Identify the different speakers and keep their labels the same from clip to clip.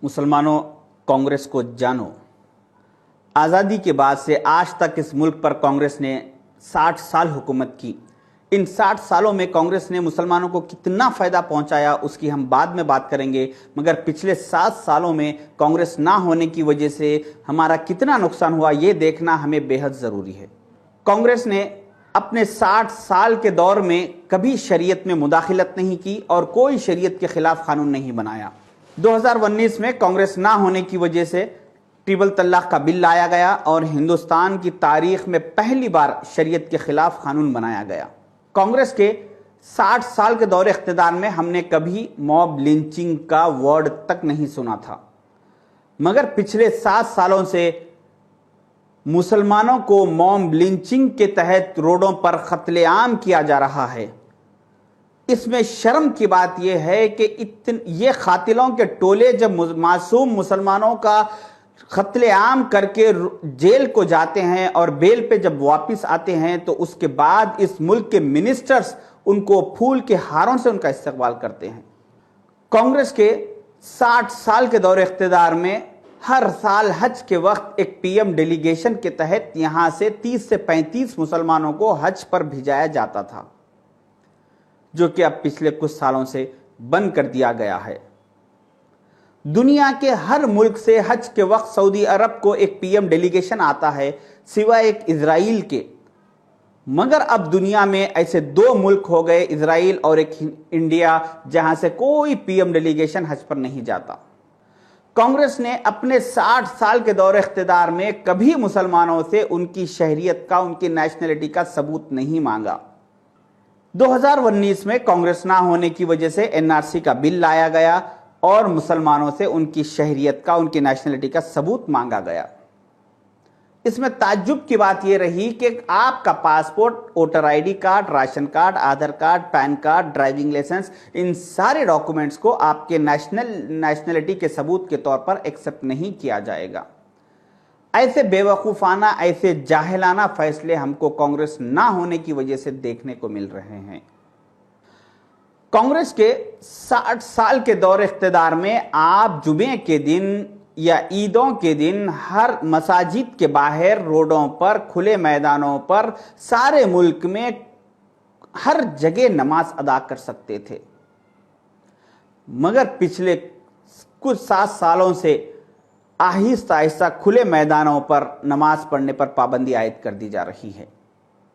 Speaker 1: मुसलमानों, कांग्रेस को जानो। आज़ादी के बाद से आज तक इस मुल्क पर कांग्रेस ने 60 साल हुकूमत की। इन 60 सालों में कांग्रेस ने मुसलमानों को कितना फ़ायदा पहुंचाया उसकी हम बाद में बात करेंगे, मगर पिछले 7 सालों में कांग्रेस ना होने की वजह से हमारा कितना नुकसान हुआ ये देखना हमें बेहद ज़रूरी है। कांग्रेस ने अपने 60 साल के दौर में कभी शरीयत में मुदाखलत नहीं की और कोई शरीयत के खिलाफ कानून नहीं बनाया। 2019 में कांग्रेस ना होने की वजह से ट्रिपल तलाक का बिल लाया गया और हिंदुस्तान की तारीख में पहली बार शरीयत के खिलाफ कानून बनाया गया। कांग्रेस के 60 साल के दौरे इख्तिदार में हमने कभी मॉब लिंचिंग का वर्ड तक नहीं सुना था, मगर पिछले 7 सालों से मुसलमानों को मॉब लिंचिंग के तहत रोडों पर कत्लेआम किया जा रहा है। इसमें शर्म की बात यह है कि ये कातिलों के टोले जब मासूम मुसलमानों का कत्लेआम करके जेल को जाते हैं और बेल पे जब वापस आते हैं तो उसके बाद इस मुल्क के मिनिस्टर्स उनको फूल के हारों से उनका इस्तकबाल करते हैं। कांग्रेस के 60 साल के दौरे इख्तिदार में हर साल हज के वक्त एक पीएम डेलीगेशन के तहत यहां से 30 से 35 मुसलमानों को हज पर भेजाया जाता था, जो कि अब पिछले कुछ सालों से बंद कर दिया गया है। दुनिया के हर मुल्क से हज के वक्त सऊदी अरब को एक पीएम डेलीगेशन आता है, सिवाय एक इजराइल के। मगर अब दुनिया में ऐसे 2 मुल्क हो गए, इजराइल और एक इंडिया, जहां से कोई पीएम डेलीगेशन हज पर नहीं जाता। कांग्रेस ने अपने 60 साल के दौरे इख्तिदार में कभी मुसलमानों से उनकी शहरियत का, उनकी नेशनलिटी का सबूत नहीं मांगा। 2019 में कांग्रेस ना होने की वजह से एनआरसी का बिल लाया गया और मुसलमानों से उनकी शहरियत का, उनकी नेशनलिटी का सबूत मांगा गया। इसमें ताज्जुब की बात यह रही कि आपका passport, voter ID card, ration card, Aadhaar card, PAN card, driving licence, इन सारे डॉक्यूमेंट्स को आपके नेशनलिटी के सबूत के तौर पर एक्सेप्ट नहीं किया जाएगा। ऐसे बेवकूफ़ाना, ऐसे जाहिलाना फैसले हमको कांग्रेस ना होने की वजह से देखने को मिल रहे हैं। कांग्रेस के 60 साल के दौरे इख्तिदार में आप जुमे के दिन या ईदों के दिन हर मसाजिद के बाहर, रोडों पर, खुले मैदानों पर, सारे मुल्क में हर जगह नमाज अदा कर सकते थे। मगर पिछले कुछ 7 सालों से आहिस्ता आहिस्ता खुले मैदानों पर नमाज पढ़ने पर पाबंदी आयद कर दी जा रही है।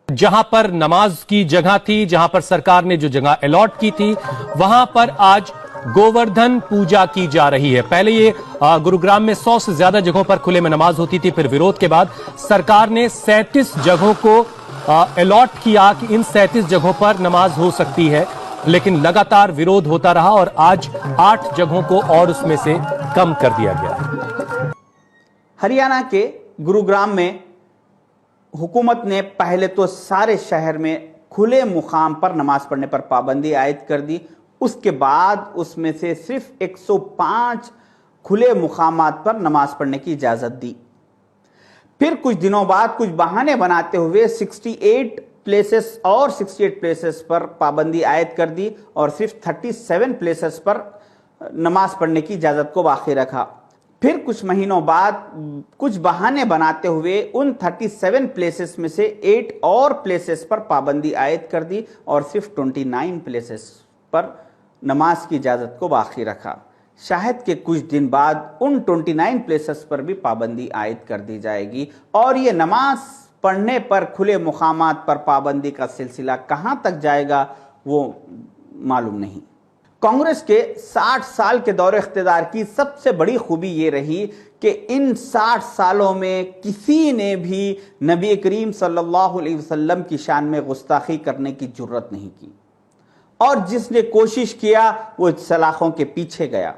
Speaker 2: जहां पर नमाज की जगह थी, जहां पर सरकार ने जो जगह अलॉट की थी, वहां पर आज गोवर्धन पूजा की जा रही है। पहले ये गुरुग्राम में 100 से ज्यादा जगहों पर खुले में नमाज होती थी, फिर विरोध के बाद सरकार ने 37 जगहों को अलॉट किया कि इन 37 जगहों पर नमाज हो सकती है, लेकिन लगातार विरोध होता रहा और आज 8 जगहों को और उसमें से कम कर दिया गया।
Speaker 1: हरियाणा के गुरुग्राम में हुकूमत ने पहले तो सारे शहर में खुले मुकाम पर नमाज पढ़ने पर पाबंदी आयद कर दी। उसके बाद उसमें से सिर्फ 105 खुले मुकामात पर नमाज पढ़ने की इजाजत दी। फिर कुछ दिनों बाद कुछ बहाने बनाते हुए 68 प्लेसेस पर पाबंदी आयद कर दी और सिर्फ 37 प्लेसेस पर नमाज पढ़ने की इजाजत को बाकी रखा। फिर कुछ महीनों बाद कुछ बहाने बनाते हुए उन 37 प्लेसेस में से 8 और प्लेसेस पर पाबंदी आयद कर दी और सिर्फ 29 प्लेसेस पर नमाज की इजाजत को बाकी रखा। शायद के कुछ दिन बाद उन 29 प्लेसेस पर भी पाबंदी आयद कर दी जाएगी और ये नमाज पढ़ने पर खुले मुकामात पर पाबंदी का सिलसिला कहां तक जाएगा वो मालूम नहीं। कांग्रेस के 60 साल के दौरे इख्तिदार की सबसे बड़ी खूबी ये रही कि इन 60 सालों में किसी ने भी नबी करीम सल्लल्लाहु अलैहि वसल्लम की शान में गुस्ताखी करने की जुर्रत नहीं की और जिसने कोशिश किया वो सलाखों के पीछे गया।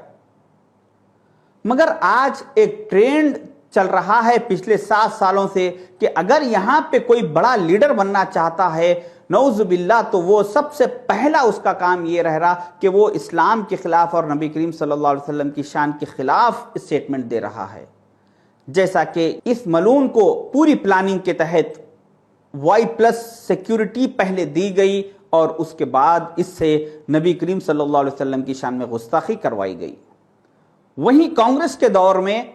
Speaker 1: मगर आज एक ट्रेंड चल रहा है पिछले 7 सालों से कि अगर यहां पे कोई बड़ा लीडर बनना चाहता है, नौजुबिल्लाह, तो वो सबसे पहला उसका काम ये रह रहा कि वो इस्लाम के खिलाफ और नबी करीम सल्लल्लाहु अलैहि वसल्लम की शान के खिलाफ स्टेटमेंट दे रहा है। जैसा कि इस मलून को पूरी प्लानिंग के तहत Y+ सिक्योरिटी पहले दी गई और उसके बाद इससे नबी करीम सल्लल्लाहु अलैहि वसल्लम की शान में गुस्ताखी करवाई गई। वहीं कांग्रेस के दौर में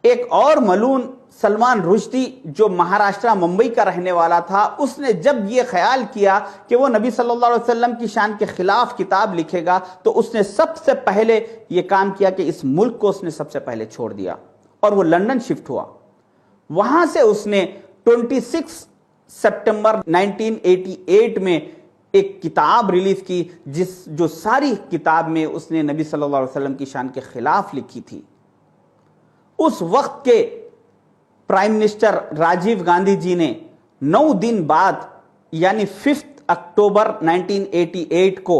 Speaker 1: एक और मलून सलमान रुश्दी जो महाराष्ट्र मुंबई का रहने वाला था, उसने जब ये ख्याल किया कि वो नबी सल्लल्लाहु अलैहि वसल्लम की शान के खिलाफ किताब लिखेगा, तो उसने सबसे पहले ये काम किया कि इस मुल्क को उसने सबसे पहले छोड़ दिया और वो लंदन शिफ्ट हुआ। वहां से उसने 26 सितंबर 1988 में एक किताब रिलीज की, जो सारी किताब में उसने नबी सल्लल्लाहु अलैहि वसल्लम की शान के खिलाफ लिखी थी। उस वक्त के प्राइम मिनिस्टर राजीव गांधी जी ने 9 दिन बाद यानी 5 अक्टूबर 1988 को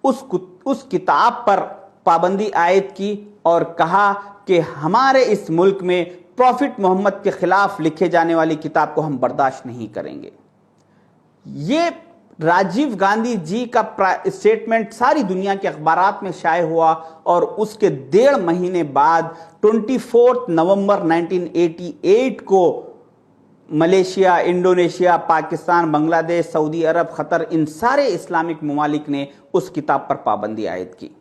Speaker 1: उस किताब पर पाबंदी आयद की और कहा कि हमारे इस मुल्क में प्रॉफिट मोहम्मद के खिलाफ लिखे जाने वाली किताब को हम बर्दाश्त नहीं करेंगे। ये राजीव गांधी जी का स्टेटमेंट सारी दुनिया के अखबारात में शाये हुआ और उसके 1.5 महीने बाद 24 नवंबर 1988 को Malaysia, Indonesia, Pakistan, Bangladesh, Saudi Arab, Qatar, इन सारे इस्लामिक ममालिक ने उस किताब पर पाबंदी आयद की।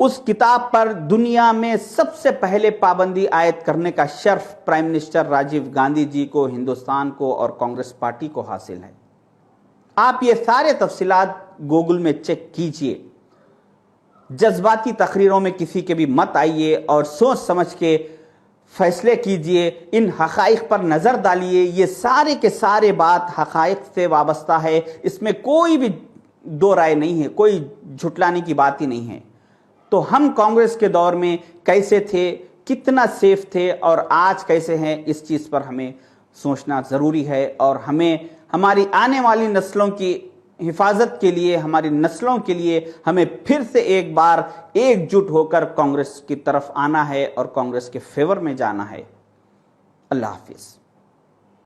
Speaker 1: उस किताब पर दुनिया में सबसे पहले पाबंदी आयद करने का शर्फ प्राइम मिनिस्टर राजीव गांधी जी को, हिंदुस्तान को और कांग्रेस पार्टी को हासिल है। आप ये सारे तफसीलात गूगल में चेक कीजिए। जज्बाती तकरीरों में किसी के भी मत आइए और सोच समझ के फैसले कीजिए। इन हकाइक पर नजर डालिए। ये सारे के सारे बात हकाइक से वाबस्ता है, इसमें कोई भी दो राय नहीं है, कोई झुटलाने की बात ही नहीं है। तो हम कांग्रेस के दौर में कैसे थे, कितना सेफ थे और आज कैसे हैं, इस चीज पर हमें सोचना जरूरी है और हमें हमारी आने वाली नस्लों की हिफाजत के लिए, हमारी नस्लों के लिए हमें फिर से एक बार एकजुट होकर कांग्रेस की तरफ आना है और कांग्रेस के फेवर में जाना है। अल्लाह हाफिज।